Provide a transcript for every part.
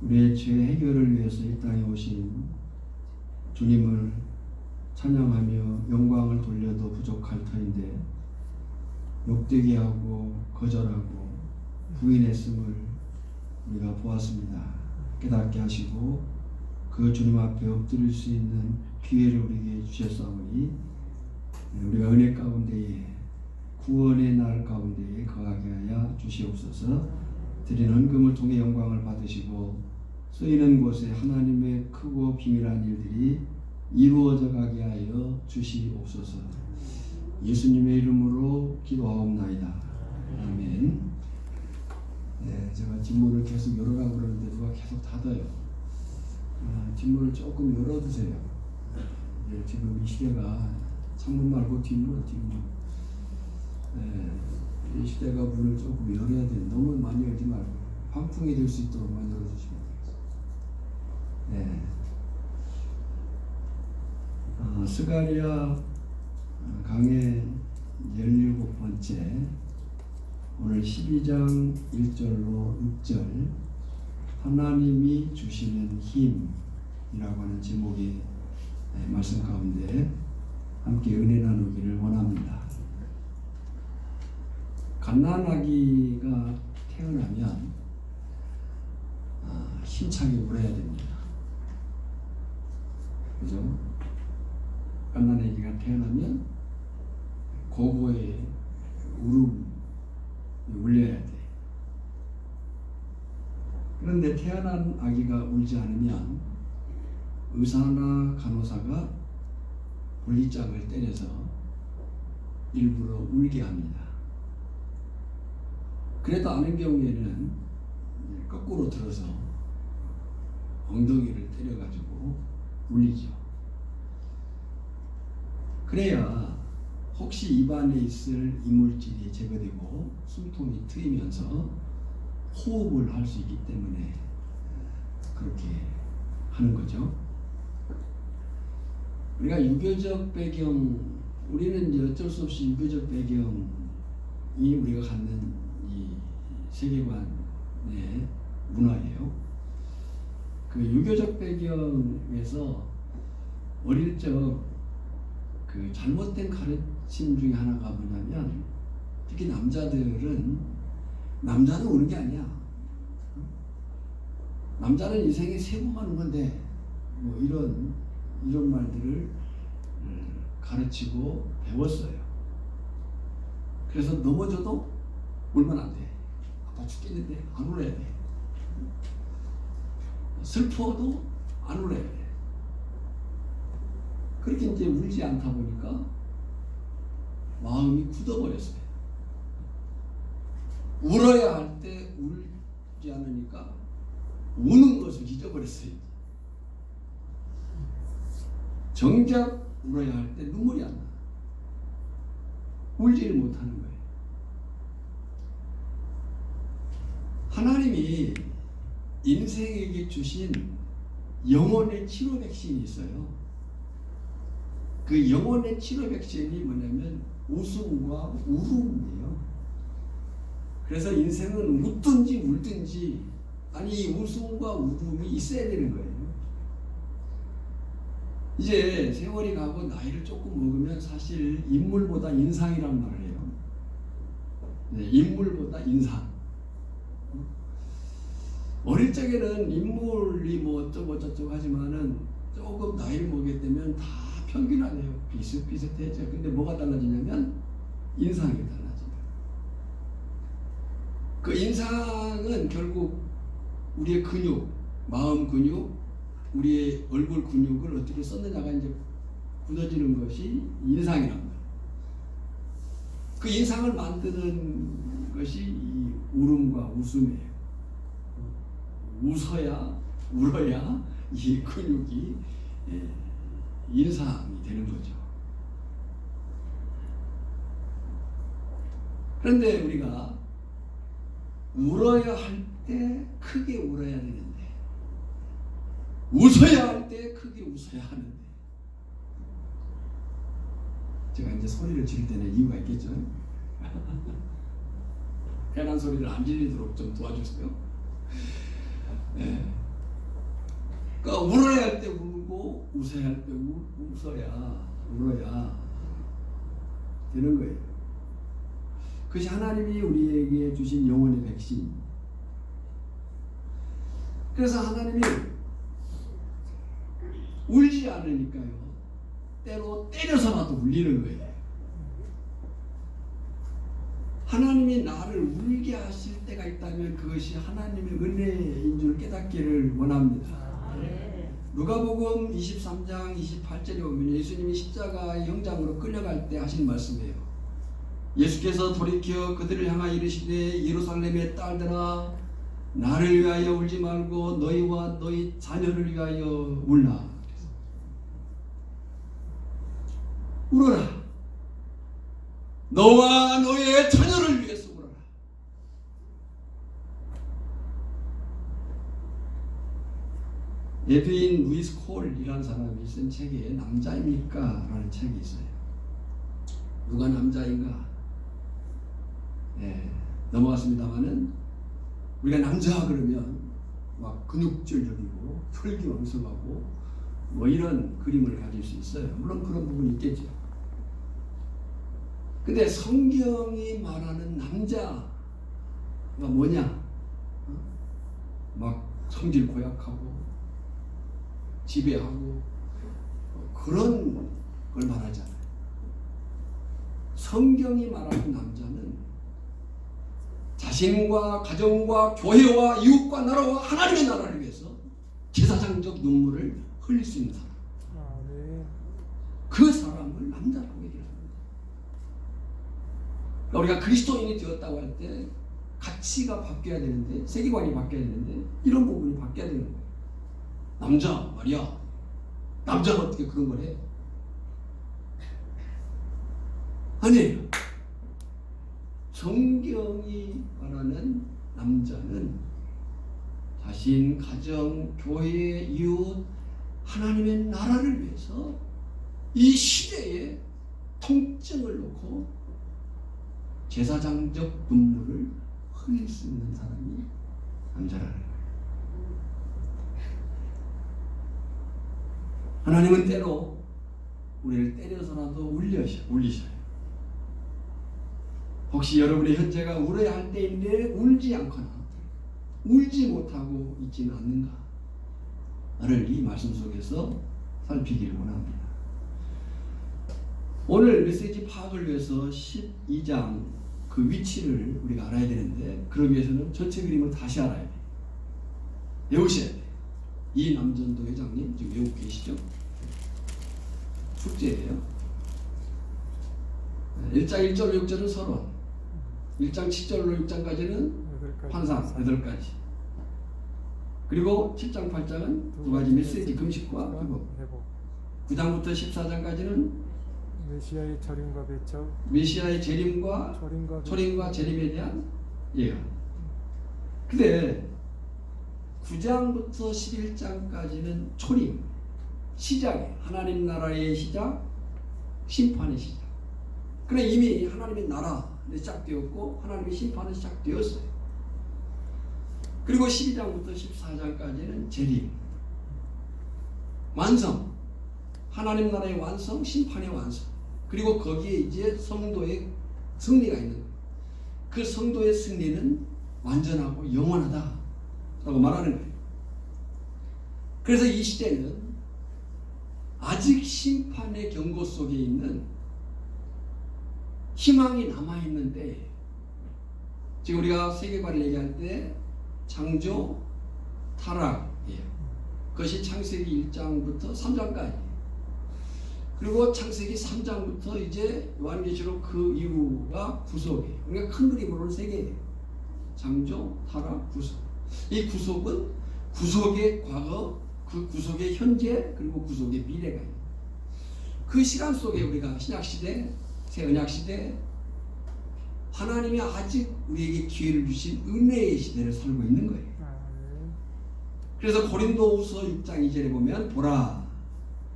우리의 죄 해결을 위해서 이 땅에 오신 주님을 찬양하며 영광을 돌려도 부족할 터인데 욕되게 하고 거절하고 부인했음을 우리가 보았습니다. 깨닫게 하시고 그 주님 앞에 엎드릴 수 있는 기회를 우리에게 주셨사오니 우리가 은혜 가운데에 구원의 날 가운데에 거하게 하여 주시옵소서. 드린 헌금을 통해 영광을 받으시고 쓰이는 곳에 하나님의 크고 비밀한 일들이 이루어져 가게 하여 주시옵소서. 예수님의 이름으로 기도하옵나이다. 아멘. 네, 제가 뒷문을 계속 열으라고 그러는데 누가 계속 닫아요. 뒷문을 조금 열어두세요. 네, 지금 이 시대가 창문 말고 뒷문. 네, 이 시대가 문을 조금 열어야 돼. 너무 많이 열지 말고 환풍이 될 수 있도록만 열어주시면 되겠습니다. 네. 스가랴 강의 17번째 오늘 12장 1절로 6절 하나님이 주시는 힘이라고 하는 제목의 말씀 가운데 함께 은혜 나누기를 원합니다. 갓난아기가 태어나면 힘차게 울어야 됩니다. 그죠? 갓난아기가 태어나면 고고의 울음이 울려야 돼. 그런데 태어난 아기가 울지 않으면 의사나 간호사가 볼리짝을 때려서 일부러 울게 합니다. 그래도 않은 경우에는 거꾸로 들어서 엉덩이를 때려가지고 울리죠. 그래야 혹시 입안에 있을 이물질이 제거되고 숨통이 트이면서 호흡을 할 수 있기 때문에 그렇게 하는 거죠. 우리가 유교적 배경, 우리는 이제 어쩔 수 없이 유교적 배경이 우리가 갖는 이 세계관의 문화예요. 그 유교적 배경에서 어릴 적 그 잘못된 가르침 중에 하나가 뭐냐면 특히 남자는 우는 게 아니야. 남자는 인생에 세 번 하는 건데 뭐 이런 말들을 가르치고 배웠어요. 그래서 넘어져도 울면 안 돼. 아파 죽겠는데 안 울어야 돼. 슬퍼도 안 울어야 돼. 그렇게 이제 울지 않다 보니까 마음이 굳어버렸어요. 울어야 할 때 울지 않으니까 우는 것을 잊어버렸어요. 정작 울어야 할 때 눈물이 안 나. 울지를 못하는 거예요. 하나님이 인생에게 주신 영혼의 치료 백신이 있어요. 그 영혼의 치료 백신이 뭐냐면 웃음과 울음이에요. 그래서 인생은 웃든지 울든지 아니 웃음과 울음이 있어야 되는 거예요. 이제 세월이 가고 나이를 조금 먹으면 사실 인물보다 인상이란 말을 해요. 네, 인물보다 인상. 어릴 적에는 인물이 뭐 어쩌고 저쩌고 하지만은 조금 나이를 먹게 되면 다 평균화돼요. 비슷비슷해져. 근데 뭐가 달라지냐면 인상이 달라집니다. 그 인상은 결국 우리의 근육, 마음 근육, 우리의 얼굴 근육을 어떻게 썼느냐가 이제 굳어지는 것이 인상이란 말이에요. 그 인상을 만드는 것이 이 울음과 웃음이에요. 웃어야 울어야 이 근육이 인상이 되는 거죠. 그런데 우리가 울어야 할 때 크게 울어야 되는데 웃어야 할 때 크게 웃어야 하는데 제가 이제 소리를 지를 때는 이유가 있겠죠. 괜한 소리를 안 질리도록 좀 도와주세요. 네. 그러니까 울어야 할 때 울고 웃어야 할 때 울어야 되는 거예요. 그것이 하나님이 우리에게 주신 영혼의 백신. 그래서 하나님이 울지 않으니까요, 때로 때려서라도 울리는 거예요. 하나님이 나를 울게 하실 때가 있다면 그것이 하나님의 은혜인 줄 깨닫기를 원합니다. 누가복음 23장 28절에 보면 예수님이 십자가의 형장으로 끌려갈 때 하신 말씀이에요. 예수께서 돌이켜 그들을 향하여 이르시되 예루살렘의 딸들아 나를 위하여 울지 말고 너희와 너희 자녀를 위하여 울라. 울어라. 너와 너의 자녀를 위해서 울어라. 에드윈 루이스 콜이라는 사람이 쓴 책에 남자입니까? 라는 책이 있어요. 누가 남자인가? 넘어갔습니다만은 우리가 남자 그러면 막 근육질적이고 혈기왕성하고 뭐 이런 그림을 가질 수 있어요. 물론 그런 부분이 있겠죠. 근데 성경이 말하는 남자가 뭐냐? 막 성질 고약하고 지배하고 그런 걸 말하지 않아요. 성경이 말하는 남자는 자신과 가정과 교회와 이웃과 나라와 하나님의 나라를 위해서 제사장적 눈물을 흘릴 수 있는 사람. 그 사람을 남자라고 얘기합니다. 우리가 그리스도인이 되었다고 할 때 가치가 바뀌어야 되는데, 세계관이 바뀌어야 되는데 이런 부분이 바뀌어야 되는 거예요. 남자 말이야. 남자가 어떻게 그런 걸 해? 아니에요. 성경이 말하는 남자는 자신, 가정, 교회, 이웃, 하나님의 나라를 위해서 이 시대에 통증을 놓고 제사장적 눈물을 흘릴 수 있는 사람이 남자라는 거예요. 하나님은 때로 우리를 때려서라도 울리셔요. 혹시 여러분의 현재가 울어야 할 때인데 울지 않거나 울지 못하고 있지는 않는가를 이 말씀 속에서 살피기를 원합니다. 오늘 메시지 파악을 위해서 12장 그 위치를 우리가 알아야 되는데, 그러기 위해서는 전체 그림을 다시 알아야 돼요. 외우셔야 돼요. 이남전도 회장님 지금 외우고 계시죠? 숙제예요. 1장 1절로 6절은 서론, 1장 7절로 6장까지는 환상 8가지, 그리고 7장 8장은 두 가지 메시지, 금식과 회복, 9장부터 14장까지는 메시아의 절임과 배척, 메시아의 재림과 초림과 재림에 대한 예언. 근데 9장부터 11장까지는 초림, 시작이에요. 하나님 나라의 시작, 심판의 시작. 그래 이미 하나님의 나라는 시작되었고 하나님의 심판은 시작되었어요. 그리고 12장부터 14장까지는 재림, 완성, 하나님 나라의 완성, 심판의 완성. 그리고 거기에 이제 성도의 승리가 있는 거예요. 그 성도의 승리는 완전하고 영원하다라고 말하는 거예요. 그래서 이 시대는 아직 심판의 경고 속에 있는 희망이 남아있는 때예요. 지금 우리가 세계관을 얘기할 때 창조, 타락이에요. 그것이 창세기 1장부터 3장까지. 그리고 창세기 3장부터 이제 요한계시록 그 이후가 구속이에요. 그러니까 큰 그림으로는 세 개예요. 창조, 타락, 구속. 이 구속은 구속의 과거, 그 구속의 현재, 그리고 구속의 미래가 있는 그 시간 속에 우리가 신약시대, 새언약시대, 하나님이 아직 우리에게 기회를 주신 은혜의 시대를 살고 있는 거예요. 그래서 고린도후서 6장 2절에 보면 보라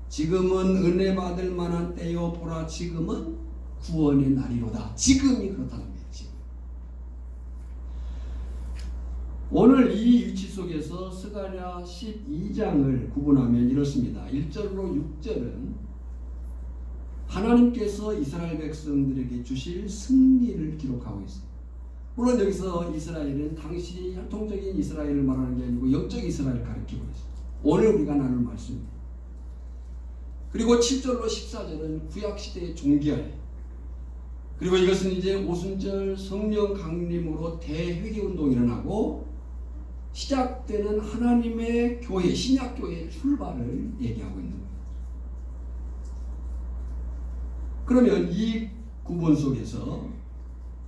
지금은 은혜 받을 만한 때요, 보라 지금은 구원의 날이로다. 지금이 그렇다는 거예요. 지금. 오늘 이 위치 속에서 스가랴 12장을 구분하면 이렇습니다. 1절로 6절은 하나님께서 이스라엘 백성들에게 주실 승리를 기록하고 있습니다. 물론 여기서 이스라엘은 당시 혈통적인 이스라엘을 말하는 게 아니고 영적 이스라엘을 가리키고 있습니다. 오늘 우리가 나눌 말씀입니다. 그리고 7절로 14절은 구약시대의 종기화예요. 그리고 이것은 이제 오순절 성령 강림으로 대회개운동이 일어나고 시작되는 하나님의 교회, 신약교회의 출발을 얘기하고 있는 거예요. 그러면 이 구분 속에서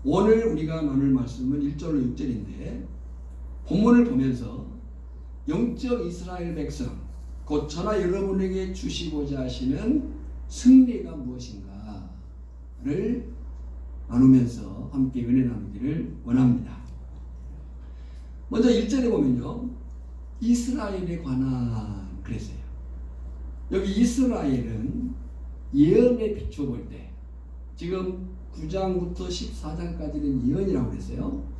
오늘 우리가 나눌 말씀은 1절로 6절인데 본문을 보면서 영적 이스라엘 백성, 곧 저나 여러분에게 주시고자 하시는 승리가 무엇인가를 나누면서 함께 은혜 나누기를 원합니다. 먼저 1절에 보면요, 이스라엘에 관한 그랬어요. 여기 이스라엘은 예언에 비춰볼 때, 지금 9장부터 14장까지는 예언이라고 그랬어요.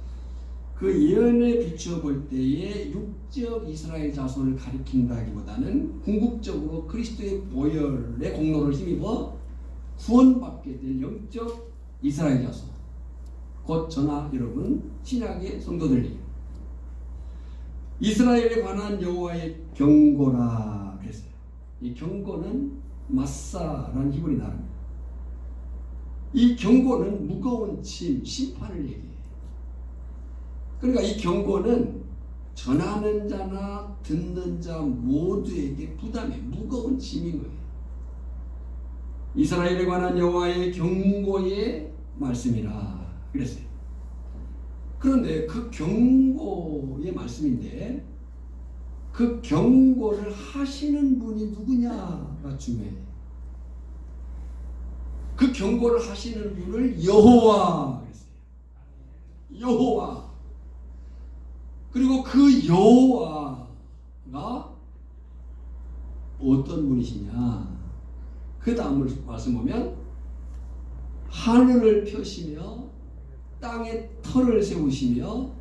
그 예언에 비춰볼 때에 육적 이스라엘 자손을 가리킨다기보다는 궁극적으로 그리스도의 보혈의 공로를 힘입어 구원받게 될 영적 이스라엘 자손, 곧 저나 여러분 신약의 성도들이에요. 이스라엘에 관한 여호와의 경고라 그랬어요. 이 경고는 마사라는 히브리 단어입니다. 이 경고는 무거운 짐, 심판을 얘기해요. 그러니까 이 경고는 전하는 자나 듣는 자 모두에게 부담이 무거운 짐인 거예요. 이스라엘에 관한 여호와의 경고의 말씀이라 그랬어요. 그런데 그 경고의 말씀인데 그 경고를 하시는 분이 누구냐가 중요해요. 그 경고를 하시는 분을 여호와 그랬어요. 여호와. 그리고 그 여호와가 어떤 분이시냐? 그 다음을 말씀 보면 하늘을 펴시며 땅에 터를 세우시며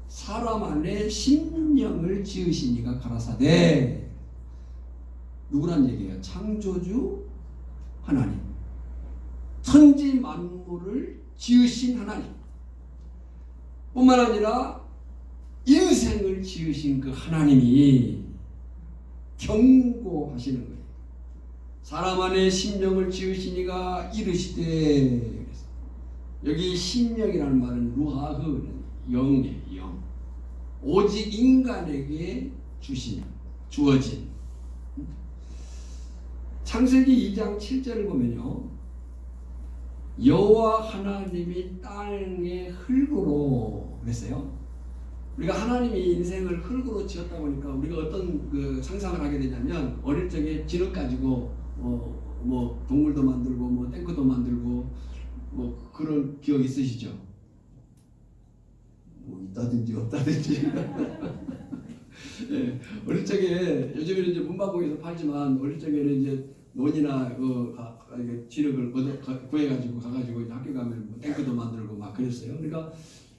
사람 안에 심령을 지으시니가 가라사대. 누구란 얘기예요? 창조주 하나님, 천지 만물을 지으신 하나님 뿐만 아니라 인생을 지으신 그 하나님이 경고하시는 거예요. 사람 안에 심령을 지으시니가 이르시되. 여기 심령이라는 말은 루하흐, 영이에요. 영. 오직 인간에게 주어진. 창세기 2장 7절을 보면요, 여호와 하나님이 땅의 흙으로 그랬어요. 우리가 하나님이 인생을 흙으로 지었다 보니까 우리가 어떤 그 상상을 하게 되냐면, 어릴 적에 진흙 가지고 뭐 동물도 만들고 뭐 탱크도 만들고 뭐 그런 기억 있으시죠? 뭐 있다든지 없다든지. 예, 어릴 적에, 요즘에는 이제 문방구에서 팔지만 어릴 적에는 이제 논이나 진흙을 구해가지고 가가지고 이제 학교 가면 뭐 탱크도 만들고 막 그랬어요. 그러니까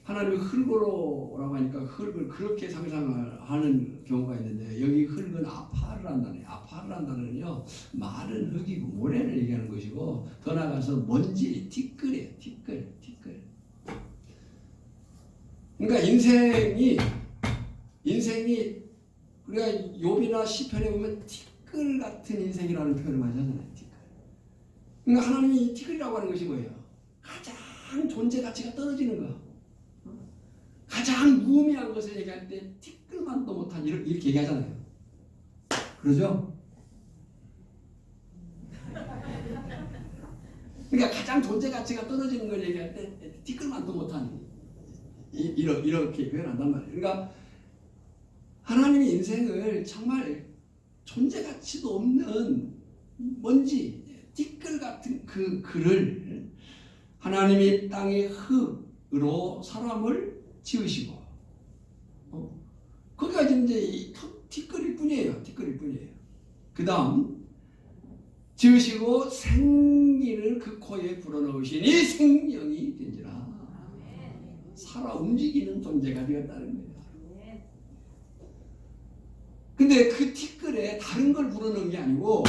하나님이 흙으로라고 하니까 흙을 그렇게 상상을 하는 경우가 있는데, 여기 흙은 아파르란 단어예요. 아파르란 단어는요, 마른 흙이고 모래를 얘기하는 것이고, 더 나아가서 먼지, 티끌이에요. 티끌. 그러니까 인생이 우리가 욥이나 시편에 보면 티끌 같은 인생이라는 표현을 많이 하잖아요. 티끌. 그러니까 하나님이 이 티끌이라고 하는 것이 뭐예요? 가장 존재 가치가 떨어지는 거. 가장 무의미한 것을 얘기할 때 티끌만도 못한, 이렇게 얘기하잖아요. 그러죠? 그러니까 가장 존재 가치가 떨어지는 걸 얘기할 때 티끌만도 못한, 이렇게 표현한단 말이에요. 그러니까 하나님의 인생을 정말 존재 가치도 없는 먼지, 티끌 같은 그 글을 하나님이 땅의 흙으로 사람을 지으시고, 거기가 이제 티끌일 뿐이에요. 그 다음 지으시고 생기를 그 코에 불어넣으시니 생명이 된지라. 살아 움직이는 존재가 되었다는 거예요. 근데 그 티끌에 다른 걸 불어넣은 게 아니고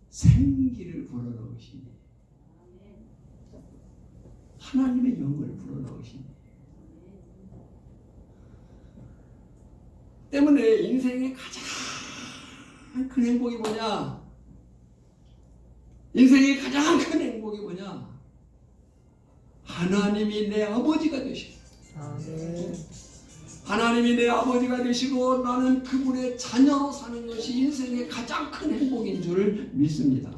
생기를 불어넣으시니, 하나님의 영을 불어넣으시니. 때문에 인생의 가장 큰 행복이 뭐냐? 인생의 가장 큰 행복이 뭐냐? 하나님이 내 아버지가 되시고, 하나님이 내 아버지가 되시고 나는 그분의 자녀로 사는 것이 인생의 가장 큰 행복인 줄 믿습니다.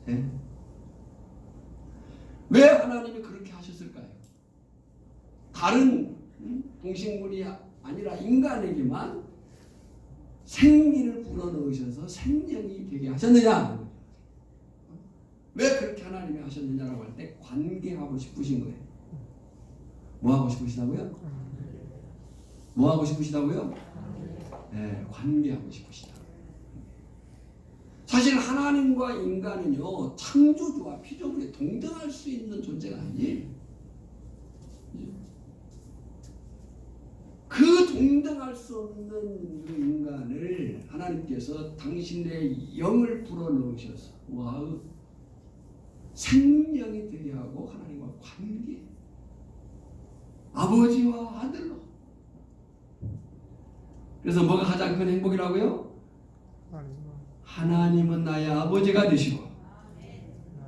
네? 왜 하나님이 그렇게 하셨을까요? 다른 동식물이 아니라 인간에게만 생기를 불어넣으셔서 생명이 되게 하셨느냐? 왜 그렇게 하나님이 하셨느냐라고 할 때 관계하고 싶으신 거예요. 뭐 하고 싶으시다고요? 뭐 하고 싶으시다고요? 네, 관계하고 싶으시다. 사실 하나님과 인간은요, 창조주와 피조물에 동등할 수 있는 존재가 아니에요. 그 동등할 수 없는 그 인간을 하나님께서 당신의 영을 불어넣으셔서 생명이 되게 하고 하나님과 관계, 아버지와 아들로. 그래서 뭐가 가장 큰 행복이라고요? 하나님은 나의 아버지가 되시고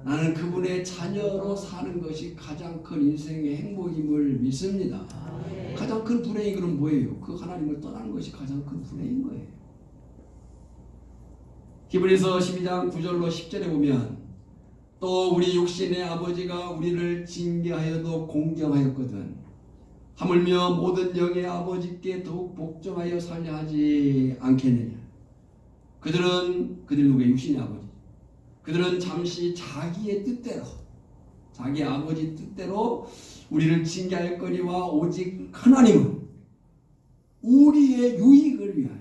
나는 그분의 자녀로 사는 것이 가장 큰 인생의 행복임을 믿습니다. 가장 큰 불행이 그럼 뭐예요? 그 하나님을 떠나는 것이 가장 큰 불행인 거예요. 히브리서 12장 9절로 10절에 보면 또 우리 육신의 아버지가 우리를 징계하여도 공경하였거든 하물며 모든 영의 아버지께 더욱 복종하여 살려 하지 않겠느냐. 그들이 누구예요? 육신의 아버지. 그들은 잠시 자기의 뜻대로, 자기 아버지 뜻대로 우리를 징계할 거니와 오직 하나님은 우리의 유익을 위하여.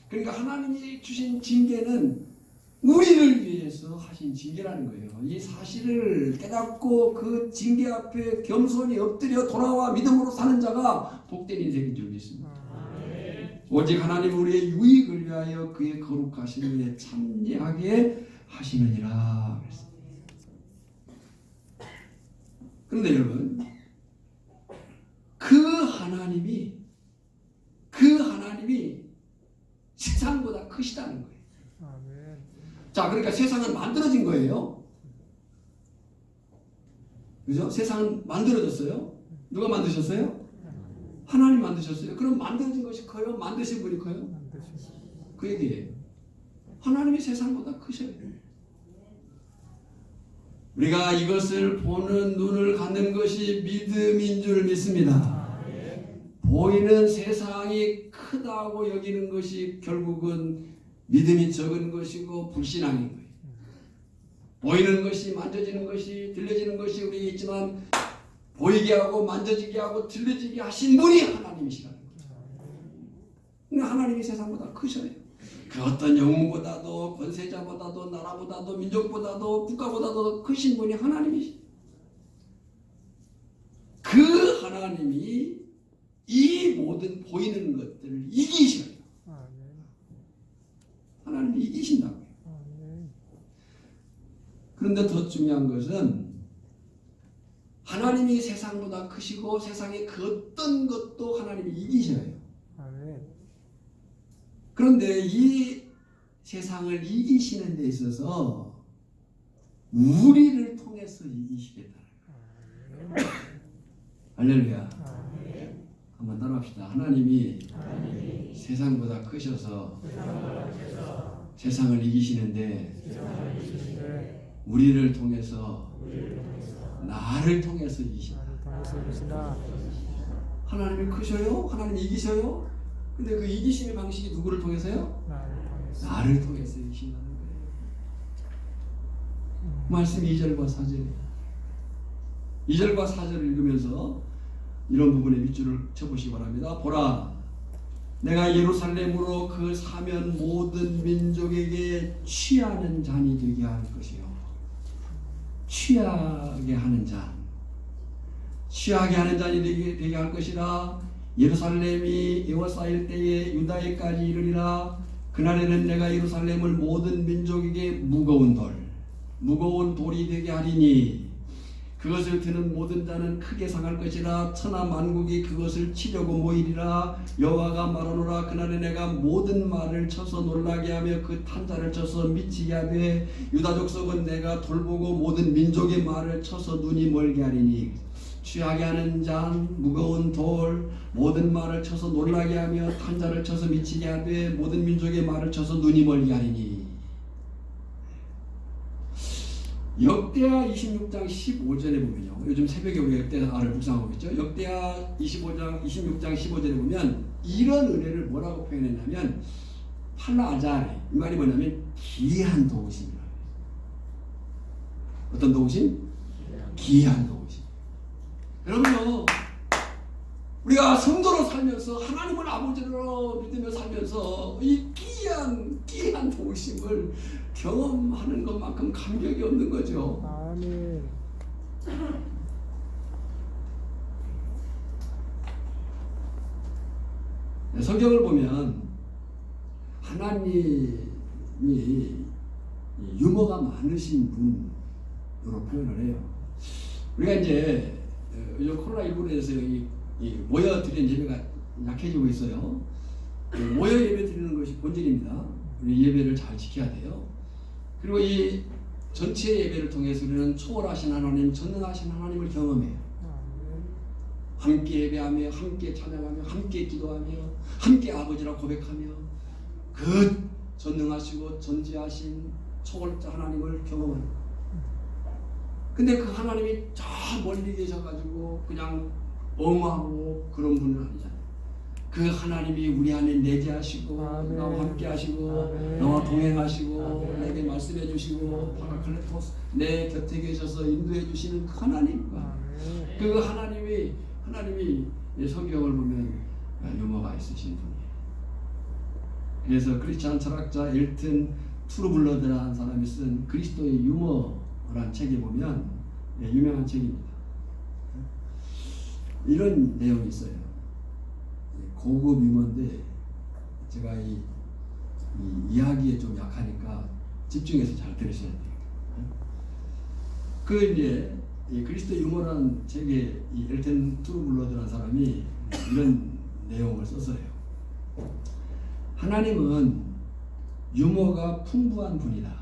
그러니까 하나님이 주신 징계는 우리를 위해서 하신 징계라는 거예요. 이 사실을 깨닫고 그 징계 앞에 겸손히 엎드려 돌아와 믿음으로 사는 자가 복된 인생인 줄 믿습니다. 오직 하나님 우리의 유익을 위하여 그의 거룩하신 일에 참여하게 하시느니라. 그런데 여러분, 그 하나님이 세상보다 크시다는 거예요. 자, 그러니까 세상은 만들어진 거예요. 그죠? 세상은 만들어졌어요. 누가 만드셨어요? 하나님 만드셨어요. 그럼 만들어진 것이 커요? 만드신 분이 커요? 그 얘기예요. 하나님이 세상보다 크셔요. 우리가 이것을 보는 눈을 갖는 것이 믿음인 줄 믿습니다. 보이는 세상이 크다고 여기는 것이 결국은 믿음이 적은 것이고 불신앙인 거예요. 보이는 것이, 만져지는 것이, 들려지는 것이 우리에게 있지만 보이게 하고 만져지게 하고 들려지게 하신 분이 하나님이시라는 거예요. 하나님이 세상보다 크셔요. 그 어떤 영웅보다도 권세자보다도 나라보다도 민족보다도 국가보다도 크신 분이 하나님이시죠. 그 하나님이 이 모든 보이는 것들을 이기셔요. 하나님이 이기신다고요. 그런데 더 중요한 것은 하나님이 세상보다 크시고 세상의 그 어떤 것도 하나님이 이기셔요. 그런데 이 세상을 이기시는 데 있어서 우리를 통해서 이기시겠다는 거예요. 할렐루야. 한번 따라합시다. 하나님이 세상보다 크셔서 세상을 이기시는데 우리를 통해서 나를 통해서 이기신다. 하나님이 크셔요? 하나님이 이기셔요? 근데 그 이기심의 방식이 누구를 통해서요? 나를 통해서 이기신다는 거예요. 말씀 2절과 4절이에요. 2절과 4절을 읽으면서 이런 부분에 밑줄을 쳐보시기 바랍니다. 보라, 내가 예루살렘으로 그 사면 모든 민족에게 취하는 잔이 되게 할 것이요. 취하게 하는 잔. 취하게 하는 잔이 되게 할 것이라. 예루살렘이 에워싸일 때에 유다에까지 이르리라. 그날에는 내가 예루살렘을 모든 민족에게 무거운 돌이 되게 하리니 그것을 드는 모든 자는 크게 상할 것이라. 천하 만국이 그것을 치려고 모이리라. 여호와가 말하노라. 그날에 내가 모든 말을 쳐서 놀라게 하며 그 탄자를 쳐서 미치게 하되 유다 족속은 내가 돌보고 모든 민족의 말을 쳐서 눈이 멀게 하리니 취하게 하는 잔 무거운 돌 모든 말을 쳐서 놀라게 하며 탄자를 쳐서 미치게 하되 모든 민족의 말을 쳐서 눈이 멀게 하리니. 역대하 26장 15절에 보면요. 요즘 새벽에 우리가 역대하를 묵상하고 있죠. 역대하 26장 15절에 보면 이런 은혜를 뭐라고 표현했냐면 팔라아자레, 이 말이 뭐냐면 기이한 도우심이라고 해요. 어떤 도우심? 기이한 도우심. 여러분요, 우리가 성도로 살면서 하나님을 아버지로 믿으며 살면서 이 기이한 도우심을 경험하는 것만큼 감격이 없는 거죠. 아멘. 성경을 보면 하나님이 유머가 많으신 분으로 표현을 해요. 우리가 이제 코로나19로 인해서 모여드리는 예배가 약해지고 있어요. 모여 예배 드리는 것이 본질입니다. 우리 예배를 잘 지켜야 돼요. 그리고 이 전체 예배를 통해서 우리는 초월하신 하나님, 전능하신 하나님을 경험해요. 함께 예배하며, 함께 찬양하며, 함께 기도하며, 함께 아버지라 고백하며 그 전능하시고 전지하신 초월자 하나님을 경험합니다. 근데 그 하나님이 저 멀리 계셔가지고 그냥 엉하고 그런 분은 아니잖아요. 그 하나님이 우리 안에 내재하시고 아멘. 나와 함께 하시고 아멘. 나와 동행하시고 아멘. 내게 말씀해 주시고 파라클레토스 내 곁에 계셔서 인도해 주시는 그 하나님, 그 하나님이 성경을 보면 유머가 있으신 분이에요. 그래서 크리스찬 철학자 엘튼 투르블러드라는 사람이 쓴 그리스도의 유머라는 책에 보면 유명한 책입니다. 이런 내용이 있어요. 고급 유머인데 제가 이 이야기에 좀 약하니까 집중해서 잘 들으셔야 돼요. 그 이제 이 그리스도 유머라는 책에 이 엘튼 투르블러드라는 사람이 이런 내용을 썼어요. 하나님은 유머가 풍부한 분이다.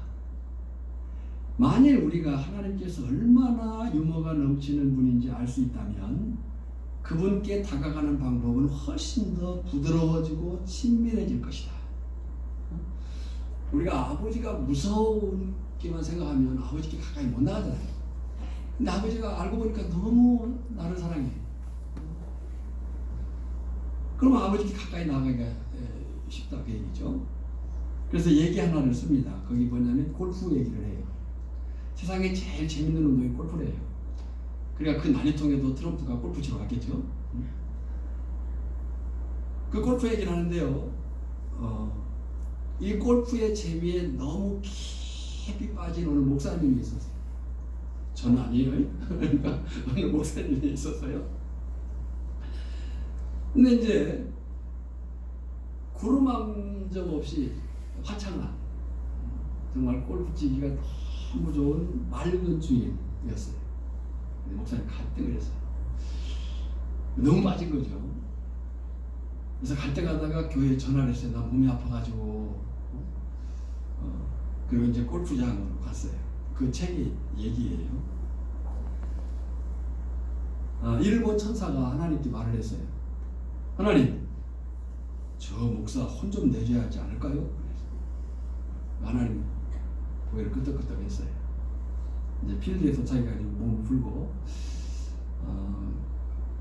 만일 우리가 하나님께서 얼마나 유머가 넘치는 분인지 알 수 있다면 그분께 다가가는 방법은 훨씬 더 부드러워지고 친밀해질 것이다. 우리가 아버지가 무서운게만 생각하면 아버지께 가까이 못 나가잖아요. 근데 아버지가 알고 보니까 너무 나를 사랑해. 그러면 아버지께 가까이 나가기가 쉽다 그 얘기죠. 그래서 얘기 하나를 씁니다. 거기 뭐냐면 골프 얘기를 해요. 세상에 제일 재밌는 운동이 골프래요. 그러니까 그 난리통에도 트럼프가 골프 치러 갔겠죠. 그 골프 얘기를 하는데요. 이 골프의 재미에 너무 깊이 빠진 어느 목사님이 있었어요. 저는 아니에요. 그러니까 어느 목사님이 있었어요. 근데 이제 구름 한 점 없이 화창한 정말 골프 치기가 너무 좋은 맑은 주일이었어요. 목사님 갈등을 했어요. 너무 빠진 거죠. 그래서 갈등 하다가 교회에 전화를 했어요. 나 몸이 아파가지고. 그리고 이제 골프장으로 갔어요. 그 책이 얘기예요. 이를 본 천사가 하나님께 말을 했어요. 하나님, 저 목사 혼 좀 내줘야 하지 않을까요? 그래서 하나님 고개를 끄덕끄덕 했어요. 이제 필드에 도착해가지고 몸을 풀고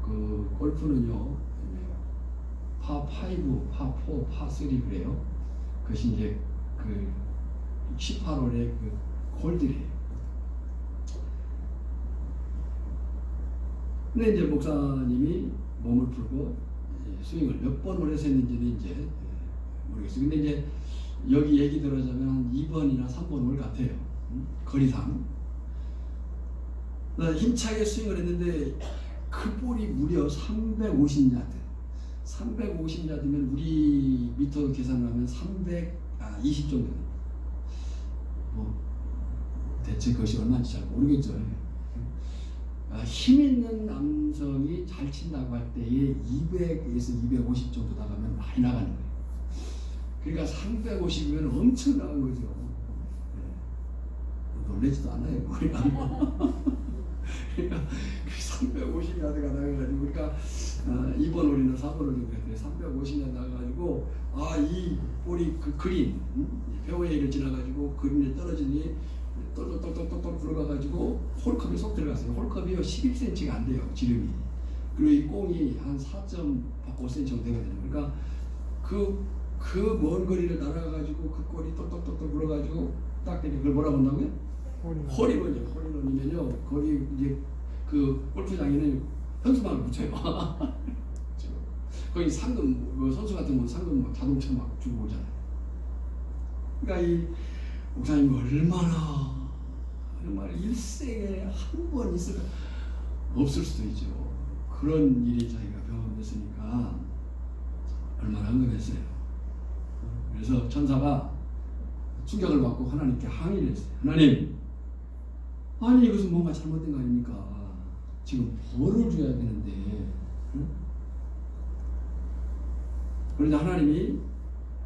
그 골프는요 파5, 파4, 파3 그래요. 그것이 이제 그 18홀의 그 홀들이에요. 근데 이제 목사님이 몸을 풀고 스윙을 몇 번을 해서 했는지는 이제 모르겠어요. 근데 이제 여기 얘기 들어자면 한 2번이나 3번 홀 같아요. 거리상. 힘차게 스윙을 했는데 그 볼이 무려 350야드. 350야드면 우리 미터로 계산하면 320 정도 됩니다. 뭐 대체 그것이 얼마인지 잘 모르겠죠. 힘 있는 남성이 잘 친다고 할 때에 200에서 250 정도 나가면 많이 나가는 거예요. 그러니까 350이면 엄청 나간 거죠. 놀라지도 않아요. 우리가 그러니까 350야드가 나가가지고 그러니까 2번 홀이나 4번 홀이 그랬더니 350야드 나가가지고 이 볼이 그 그린 페어웨이를 지나가지고 그린에 떨어지니 떨떨떨떨떨 들어가가지고 홀컵이 쏙 들어갔어요. 홀컵이요 11cm가 안 돼요. 지름이. 그리고 이 공이 한 4.5cm 정도 되거든요. 그러니까 그 먼 거리를 날아가가지고 그 골이 떨떨떨떨 불어가지고 딱 되니 그걸 뭐라고 한다고요? 홀인원이요. 홀인원이면요. 거기 이제 그 골프장에는 현수막을 붙여요. 거기 상금 뭐 선수 같은 건 상금 막 자동차 막 주고 오잖아요. 그러니까 이 목사님 얼마나 정말 일생에 한 번 있을까 없을 수도 있죠. 그런 일이 자기가 경험됐으니까 얼마나 흥분했어요. 그래서 천사가 충격을 받고 하나님께 항의를 했어요. 하나님, 아니 이것은 뭔가 잘못된 거 아닙니까? 지금 벌을 줘야 되는데. 응? 그런데 하나님이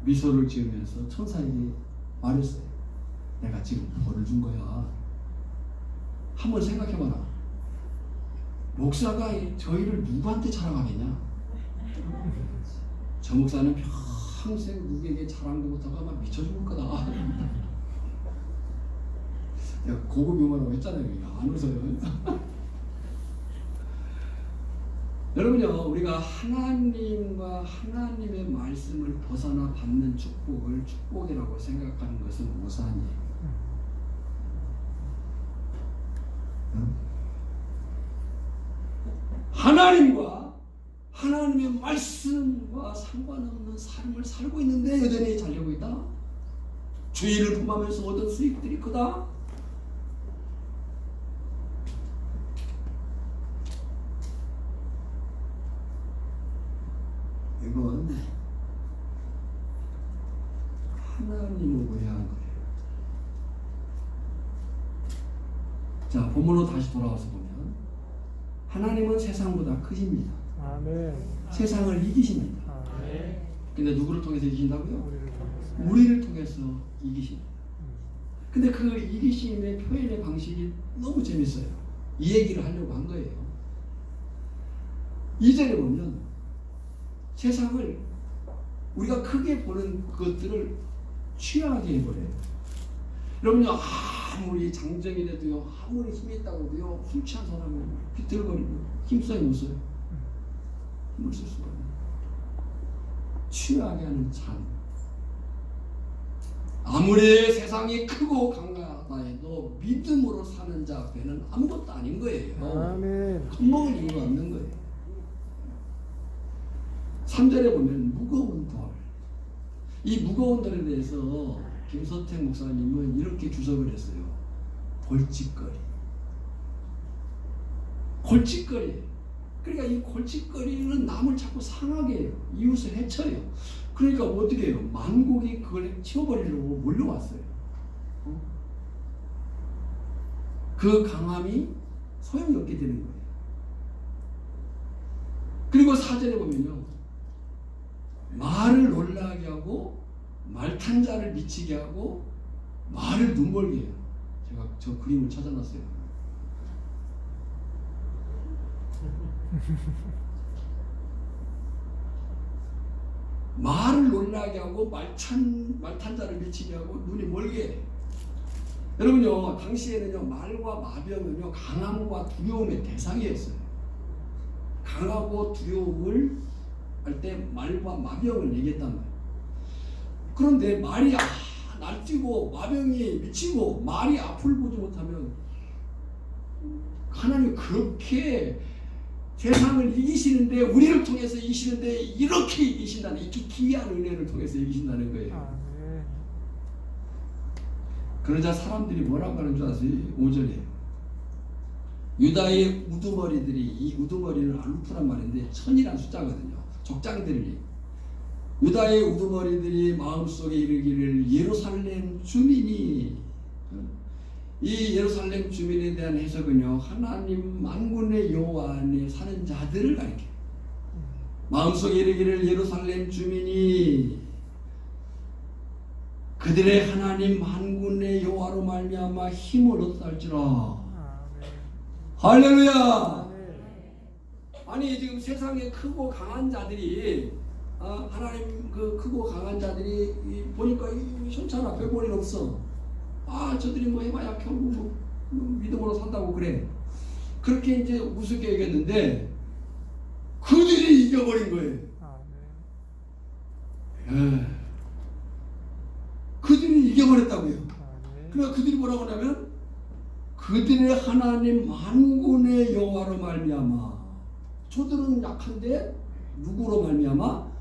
미소를 지으면서 천사에게 말했어요. 내가 지금 벌을 준 거야. 한번 생각해봐라. 목사가 저희를 누구한테 자랑하겠냐? 저 목사는 평생 누구에게 자랑도 못하고 아마 미쳐 죽을 거다. 내가 고급 유머라고 했잖아요. 안 웃어요. 여러분요, 우리가 하나님과 하나님의 말씀을 벗어나 받는 축복을 축복이라고 생각하는 것은 오산이에요. 하나님과 하나님의 말씀과 상관없는 삶을 살고 있는데 여전히 잘되고 있다. 주의를 품으면서 얻은 수익들이 크다. 이건 하나님을 오해한 거예요. 자, 본문으로 다시 돌아와서 보면 하나님은 세상보다 크십니다. 아멘. 세상을 이기십니다. 아멘. 근데 누구를 통해서 이기신다고요? 우리를 통해서. 우리를 통해서 이기십니다. 근데 그 이기심의 표현의 방식이 너무 재밌어요. 이 얘기를 하려고 한 거예요. 2절에 보면 세상을 우리가 크게 보는 것들을 취하게 해버려요. 여러분요, 아무리 장정이 돼도요, 아무리 힘이 있다고 해도요, 술 취한 사람은 비틀거리고 힘써야 못 써요. 힘을 쓸 수가 없어요. 취하게 하는 삶. 아무리 세상이 크고 강하다 해도 믿음으로 사는 자 앞에는 아무것도 아닌 거예요. 아멘. 겁먹을 이유가 없는 거예요. 3절에 보면 무거운 돌. 이 무거운 돌에 대해서 김선택 목사님은 이렇게 주석을 했어요. 골칫거리. 골칫거리. 그러니까 이 골칫거리는 남을 자꾸 상하게 해요. 이웃을 해쳐요. 그러니까 어떻게 해요? 만국이 그걸 치워버리려고 몰려왔어요. 그 강함이 소용이 없게 되는 거예요. 그리고 4절에 보면요, 말을 놀라게 하고 말 탄 자를 미치게 하고 말을 눈멀게 해요. 제가 저 그림을 찾아놨어요. 말을 놀라게 하고 말 탄 자를 미치게 하고 눈이 멀게 해요. 여러분요, 당시에는요, 말과 마병은요, 강함과 두려움의 대상이었어요. 강하고 두려움을 할 때 말과 마병을 얘기했단 말이에요. 그런데 말이 날뛰고 마병이 미치고 말이 앞을 보지 못하면 하나님 그렇게 세상을 이기시는데, 우리를 통해서 이기시는데 이렇게 이기신다는, 이렇게 기이한 은혜를 통해서 이기신다는 거예요. 아멘. 그러자 사람들이 뭐라고 하는 줄 아세요? 5절에 유다의 우두머리들이, 이 우두머리는 알루프란 말인데 천이란 숫자거든요. 족장들이. 유다의 우두머리들이 마음속에 이르기를 예루살렘 주민이, 이 예루살렘 주민에 대한 해석은요, 하나님 만군의 여호와 안에 사는 자들을 가리켜요. 마음속에 이르기를 예루살렘 주민이 그들의 하나님 만군의 여호와로 말미암아 힘을 얻었다 할지라. 할렐루야. 아니 지금 세상에 크고 강한 자들이, 하나님 그 크고 강한 자들이 보니까 현찮아. 별 볼일 없어. 저들이 뭐 해봐야 결국 뭐 믿음으로 산다고 그래. 그렇게 이제 우습게 얘기했는데 그들이 이겨버린 거예요. 그들이 이겨버렸다고요. 그러니까 그들이 뭐라고 하냐면 그들의 하나님 만군의 여호와로 말미암아. 저들은 약한데 누구로 말미암아?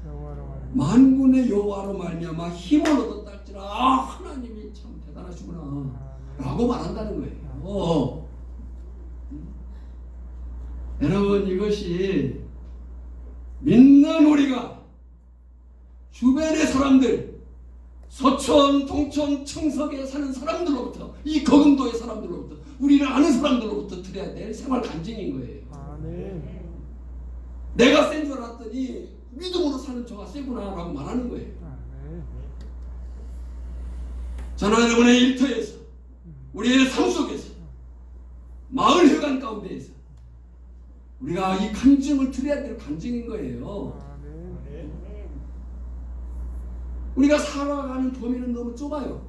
만군의 여호와로 말미암아 힘을 얻었다 할지라. 하나님이 참 대단하시구나 라고 말한다는 거예요. 여러분, 이것이 믿는 우리가 주변의 사람들, 서천, 동천, 청석에 사는 사람들로부터, 이 거금도의 사람들로부터, 우리를 아는 사람들로부터 들어야 될 생활 간증인 거예요. 내가 센 줄 알았더니 믿음으로 사는 저가 세구나 라고 말하는 거예요. 저는 여러분의 일터에서, 우리의 삶 속에서, 마을 회관 가운데에서 우리가 이 간증을 드려야 될 간증인 거예요. 우리가 살아가는 범위는 너무 좁아요.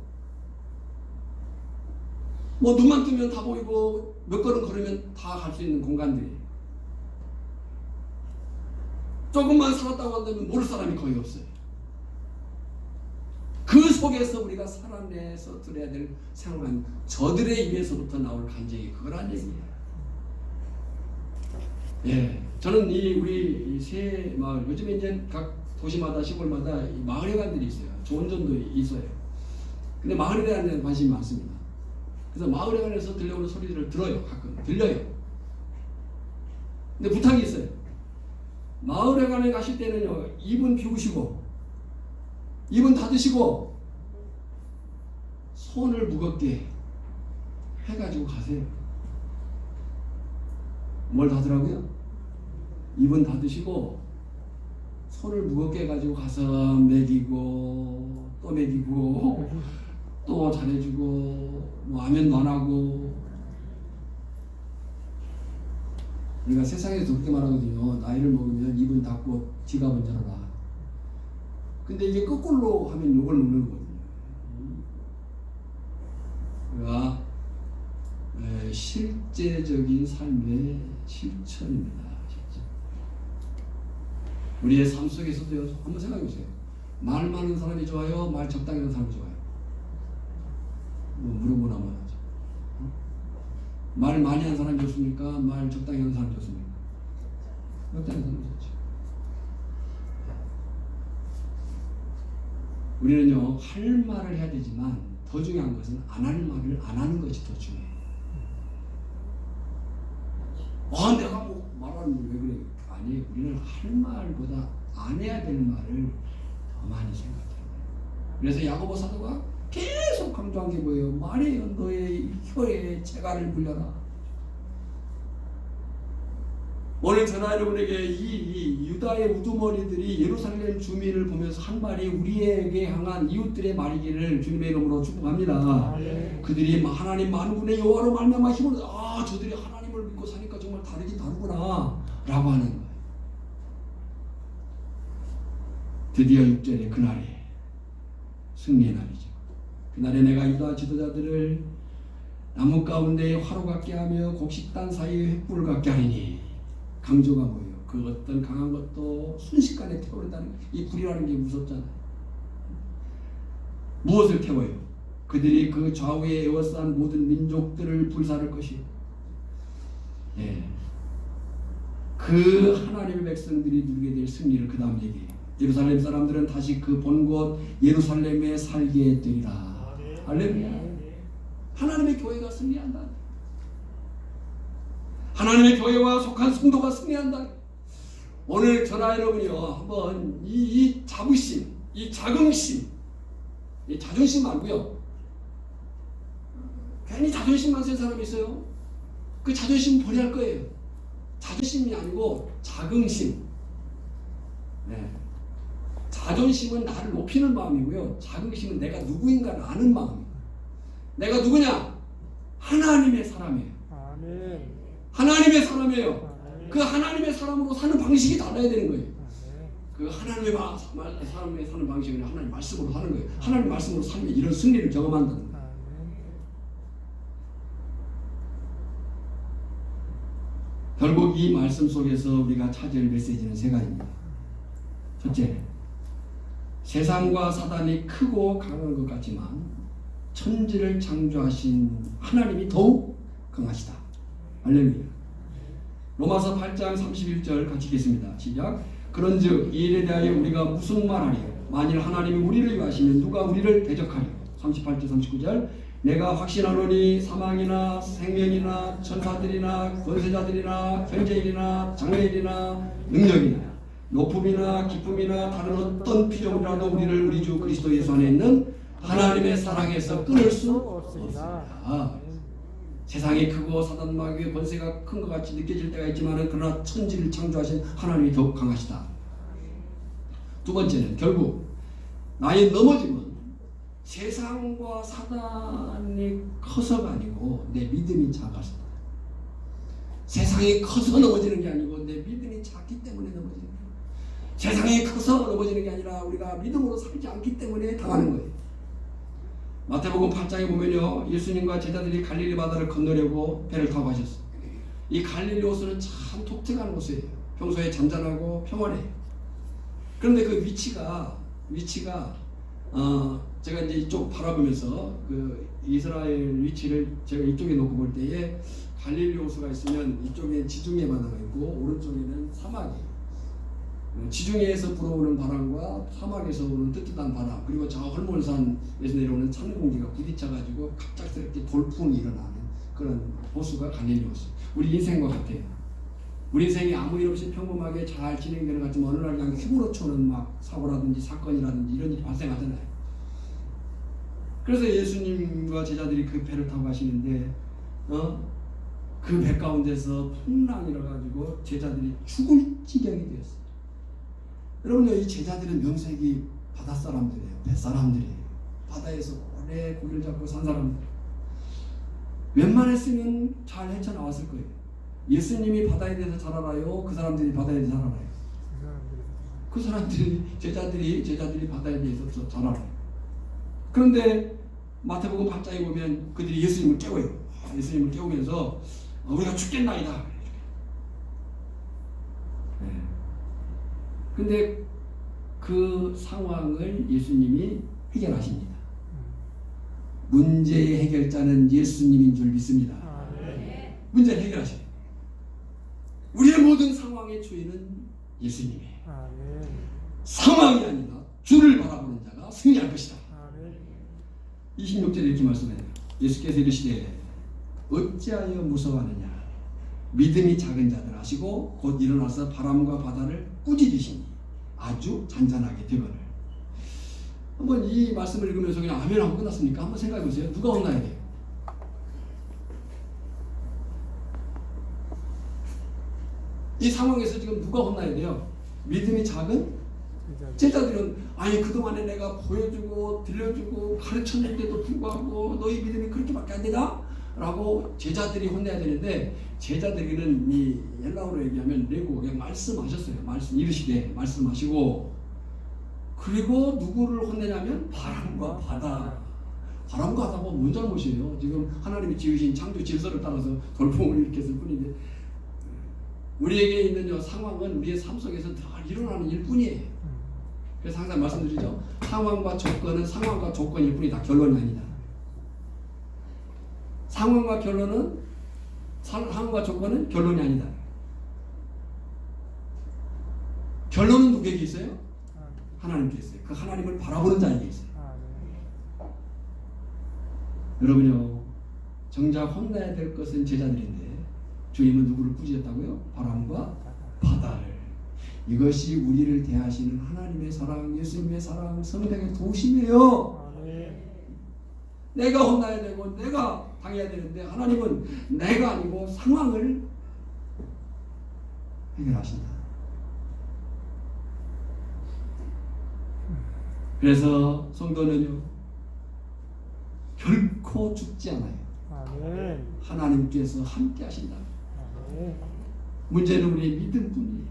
뭐 눈만 뜨면 다 보이고 몇 걸음 걸으면 다 갈 수 있는 공간들이에요. 조금만 살았다고 한다면 모를 사람이 거의 없어요. 그 속에서 우리가 살아내서 드려야 될 생활은 저들의 입에서부터 나올 간증이 그거란 얘기예요. 저는 우리 새 마을, 요즘에 이제 각 도시마다 시골마다 이 마을회관들이 있어요. 조원전도 있어요. 근데 마을에 대한 관심이 많습니다. 그래서 마을회관에서 들려오는 소리들을 들어요. 가끔 들려요. 근데 부탁이 있어요. 마을회관에 가실 때는요, 입은 비우시고 입은 닫으시고 손을 무겁게 해가지고 가세요. 뭘 닫으라고요? 입은 닫으시고 손을 무겁게 해가지고 가서 먹이고 또 먹이고 또 잘해주고 뭐 아멘도 안 하고. 우리가 세상에서 그렇게 말하거든요. 나이를 먹으면 입은 닫고 지갑은 열어라. 근데 이게 거꾸로 하면 욕을 먹는 거거든요. 그러니까 실제적인 삶의 실천입니다. 실제. 우리의 삶 속에서도 한번 생각해 보세요. 말 많은 사람이 좋아요? 말 적당히 하는 사람이 좋아요? 뭐 물어보나 말하죠. 말 많이 하는 사람이 좋습니까? 말 적당히 하는 사람이 좋습니까? 적당히 하는 사람이 좋죠. 우리는요, 할 말을 해야 되지만 더 중요한 것은 안 할 말을 안 하는 것이 더 중요해요. 내가 뭐 말하는 왜 그래? 아니, 우리는 할 말보다 안 해야 될 말을 더 많이 생각해요. 그래서 야고보 사도가 계속 강조한 게 뭐예요? 말의 연도에 혀에 재갈을 물려라. 오늘 저나 여러분에게 이 유다의 우두머리들이 예루살렘 주민을 보면서 한 말이 우리에게 향한 이웃들의 말이기를 주님의 이름으로 축복합니다. 그들이 하나님 만군의 여호와로 말미암아 힘을 저들이 하나님을 믿고 사니까 정말 다르긴 다르구나 라고 하는 거예요. 드디어 6절에 그날이 승리의 날이죠. 그날에 내가 유다 지도자들을 나무 가운데 화로 같게 하며 곡식단 사이에 횃불 같게 하리니. 강조가 뭐예요? 그 어떤 강한 것도 순식간에 태워낸다는, 이 불이라는 게 무섭잖아요. 무엇을 태워요? 그들이 그 좌우에 에워싼 모든 민족들을 불사를 것이요. 그 하나님의 백성들이 누리게 될 승리를 그 다음 얘기해요. 예루살렘 사람들은 다시 그 본곳 예루살렘에 살게 되리라. 할렐루야. 하나님의 교회가 승리한다. 하나님의 교회와 속한 성도가 승리한다. 오늘 저나 여러분이요 한번 이 자부심, 이 자긍심, 이 자존심 말고요. 괜히 자존심만 쓴 사람이 있어요. 그 자존심 버려야 할 거예요. 자존심이 아니고 자긍심. 네. 자존심은 나를 높이는 마음이고요. 자긍심은 내가 누구인가를 아는 마음이에요. 내가 누구냐? 하나님의 사람이에요. 아멘. 하나님의 사람이에요. 아멘. 그 하나님의 사람으로 사는 방식이 달라야 되는 거예요. 아멘. 그 하나님의 사람의 사는 방식은 하나님 말씀으로 사는 거예요. 하나님 말씀으로 살면 이런 승리를 경험한다는 거예요. 아멘. 결국 이 말씀 속에서 우리가 찾을 메시지는 세 가지입니다. 첫째, 세상과 사단이 크고 강한 것 같지만 천지를 창조하신 하나님이 더욱 강하시다. 할렐루야. 로마서 8장 31절 같이 읽겠습니다. 시작. 그런즉 이 일에 대하여 우리가 무슨 말하리요? 만일 하나님이 우리를 위하시면 누가 우리를 대적하리요? 38절 39절. 내가 확신하노니 사망이나 생명이나 천사들이나 권세자들이나 현재일이나 장래일이나 능력이나 높음이나 기쁨이나 다른 어떤 피조물이라도 우리를 우리 주 그리스도 예수 안에 있는 하나님의 사랑에서 끊을 수 없습니다. 세상이 크고 사단 마귀의 권세가 큰 것 같이 느껴질 때가 있지만 그러나 천지를 창조하신 하나님이 더욱 강하시다. 두 번째는 결국 나의 넘어짐은 세상과 사단이 커서가 아니고 내 믿음이 작아서. 세상이 커서 넘어지는 게 아니고 내 믿음이 작기 때문에 넘어지는 거예요. 세상이 커서 넘어지는 게 아니라 우리가 믿음으로 살지 않기 때문에 당하는 거예요. 마태복음 8장에 보면요, 예수님과 제자들이 갈릴리 바다를 건너려고 배를 타고 가셨어요. 이 갈릴리 호수는 참 독특한 호수예요. 평소에 잔잔하고 평온해요. 그런데 그 위치가 제가 이제 이쪽 바라보면서 그 이스라엘 위치를 제가 이쪽에 놓고 볼 때에 갈릴리 호수가 있으면 이쪽에 지중해 바다가 있고 오른쪽에는 사막이에요. 지중해에서 불어오는 바람과 사막에서 오는 뜨뜻한 바람, 그리고 저 헐몬산에서 내려오는 찬 공기가 부딪혀가지고 갑작스럽게 돌풍이 일어나는 그런 호수가 갈릴리 호수. 우리 인생과 같아요. 우리 인생이 아무 일 없이 평범하게 잘 진행되는 것 같지만 어느 날 그냥 휘몰아쳐 오는 막 사고라든지 사건이라든지 이런 일이 발생하잖아요. 그래서 예수님과 제자들이 그 배를 타고 가시는데 그 배 가운데서 풍랑이 일어가지고 제자들이 죽을 지경이 되었어요. 여러분요, 이 제자들은 명색이 바닷사람들이에요. 뱃사람들이에요. 바다에서 오래 고기를 잡고 산 사람들. 웬만했으면 잘 헤쳐나왔을 거예요. 예수님이 바다에 대해서 잘 알아요? 그 사람들이 바다에 대해서 잘 알아요? 그 사람들이 제자들이 바다에 대해서 잘 알아요. 그런데 마태복음 8장에 보면 그들이 예수님을 깨워요. 예수님을 깨우면서 우리가 죽겠나이다. 근데 그 상황을 예수님이 해결하십니다. 문제의 해결자는 예수님인 줄 믿습니다. 문제를 해결하셔요. 우리의 모든 상황의 주인은 예수님이에요. 상황이 아니라 주를 바라보는 자가 승리할 것이다. 26절에 이렇게 말씀해요. 예수께서 이르시되 어찌하여 무서워하느냐. 믿음이 작은 자들 하시고 곧 일어나서 바람과 바다를 꾸짖으시니 아주 잔잔하게 되거늘. 한번 이 말씀을 읽으면서 그냥 아멘 하고 끝났습니까? 한번 생각해 보세요. 누가 혼나야 돼요? 이 상황에서 지금 누가 혼나야 돼요? 믿음이 작은 제자들은 아니 그동안에 내가 보여주고 들려주고 가르쳤는데도 불구하고 너희 믿음이 그렇게밖에 안 되나? 라고 제자들이 혼내야 되는데 제자들에게는 이 헬라어로 얘기하면 레고 그냥 말씀하셨어요. 말씀 이르시되 말씀하시고 그리고 누구를 혼내냐면 바람과 바다. 바람과 바다가 뭔 잘못이에요? 지금 하나님이 지으신 창조 질서를 따라서 돌풍을 일으켰을 뿐인데 우리에게 있는 상황은 우리의 삶 속에서 늘 일어나는 일뿐이에요. 그래서 항상 말씀드리죠. 상황과 조건은 상황과 조건일 뿐이다. 결론이 아니다. 상황과 조건은 결론이 아니다. 결론은 누구에게 있어요? 하나님께 있어요. 그 하나님을 바라보는 자에게 있어요. 여러분요, 정작 혼나야 될 것은 제자들인데 주님은 누구를 꾸짖었다고요? 바람과 바다를. 이것이 우리를 대하시는 하나님의 사랑, 예수님의 사랑, 성령의 도심이에요. 아멘. 내가 혼나야 되고 내가 당해야 되는데 하나님은 내가 아니고 상황을 해결하신다. 그래서 성도는요 결코 죽지 않아요. 아멘. 하나님께서 함께 하신다. 아멘. 문제는 우리의 믿음뿐이에요.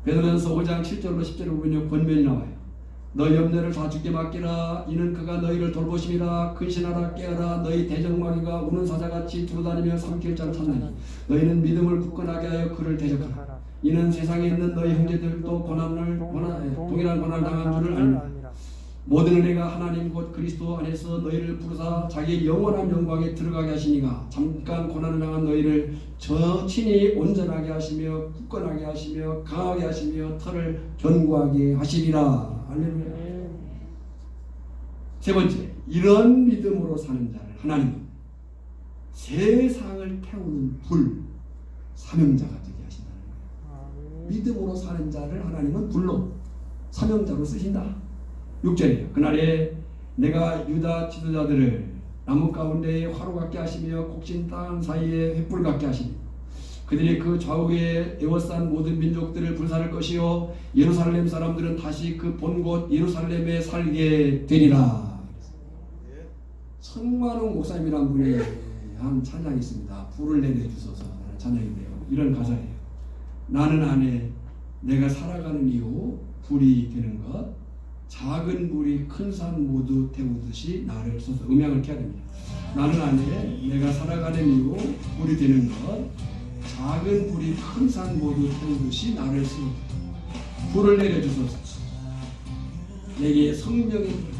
베드로전서 5장 7절로 10절에 보면 권면이 나와요. 너희 염려를 다 주께 맡기라. 이는 그가 너희를 돌보심이라. 근신하라 깨어라. 너희 대적마귀가 우는 사자같이 두루다니며 삼킬 자를 찾나니 너희는 믿음을 굳건하게 하여 그를 대적하라. 이는 세상에 있는 너희 형제들도 동일한 고난을 당한 줄을 알미라. 모든 은혜가 하나님 곧 그리스도 안에서 너희를 부르사 자기의 영원한 영광에 들어가게 하시니가 잠깐 고난을 당한 너희를 저 친히 온전하게 하시며 굳건하게 하시며 강하게 하시며 털을 견고하게 하시리라. 할렐루야. 세 번째, 이런 믿음으로 사는 자를 하나님은 세상을 태우는 불 사명자가 되게 하신다는 거예요. 믿음으로 사는 자를 하나님은 불로 사명자로 쓰신다. 6절이에요. 그날에 내가 유다 지도자들을 나무 가운데에 화로 같게 하시며 곡진 땅 사이에 횃불 같게 하시니 그들이 그 좌우에 에워싼 모든 민족들을 불살할 것이요 예루살렘 사람들은 다시 그 본곳 예루살렘에 살게 되리라. 성만웅 목사님이란 분이 한 찬양이 있습니다. 불을 내려주소서 하는 찬양인데요. 이런 가사예요. 나는 안에 내가 살아가는 이유 불이 되는 것 작은 불이 큰 산 모두 태우듯이 나를 쏘서 음향을 켜야 됩니다. 나는 안에 내가 살아가는 이유 불이 되는 것 작은 불이 큰 산 모두 태우듯이 나를 쏘서 불을 내려주소서. 내게 성령의 불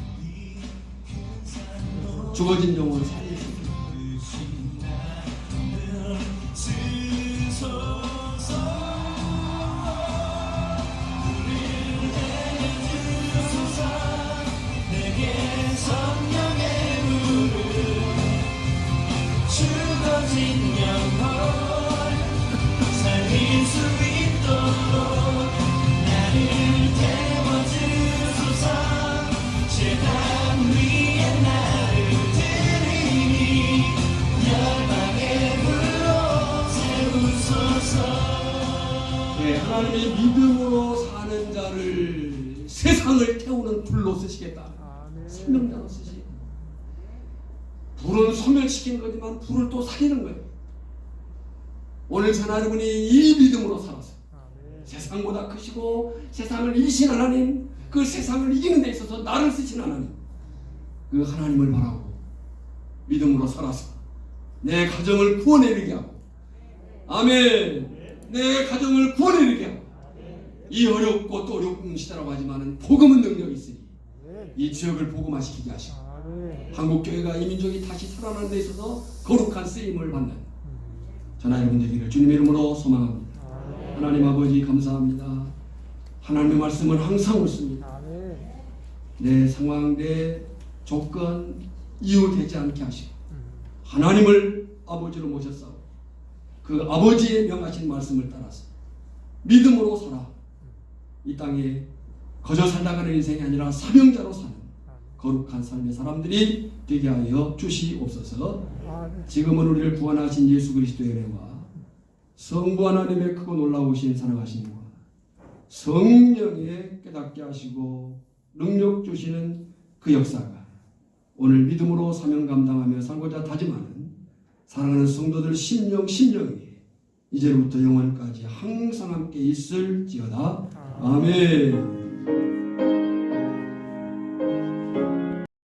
죽어진 영혼을 살리소서. 하나님의 믿음으로 사는 자를 세상을 태우는 불로 쓰시겠다. 사명자로 쓰시겠다. 불은 소멸시키는 거지만 불을 또 살리는 거예요. 오늘 저나 여러분이 이 믿음으로 살아서 세상보다 크시고 세상을 이기신 하나님, 그 세상을 이기는 데 있어서 나를 쓰신 하나님, 그 하나님을 바라고 믿음으로 살아서 내 가정을 구원해내게 하고, 아멘, 내 가정을 구원해내게 하고, 이 어렵고 또 어려운 시대라고 하지만 복음은 능력이 있으니 이 지역을 복음화시키게 하시고 한국교회가 이 민족이 다시 살아나는 데 있어서 거룩한 쓰임을 받는 저나 여러분 되기를 주님의 이름으로 소망합니다. 하나님 아버지 감사합니다. 하나님의 말씀은 항상 옳습니다. 내 상황, 내 조건, 이유 되지 않게 하시고 하나님을 아버지로 모셨사오. 그 아버지의 명하신 말씀을 따라서 믿음으로 살아 이 땅에 거저 살다가는 인생이 아니라 사명자로 사는 거룩한 삶의 사람들이 되게 하여 주시옵소서. 지금은 우리를 구원하신 예수 그리스도의 은혜와 성부 하나님의 크고 놀라우신 사랑하신 분, 성령의 깨닫게 하시고 능력 주시는 그 역사가 오늘 믿음으로 사명 감당하며 살고자 다짐하는 사랑하는 성도들 심령이 이제부터 영원까지 항상 함께 있을지어다. 아멘.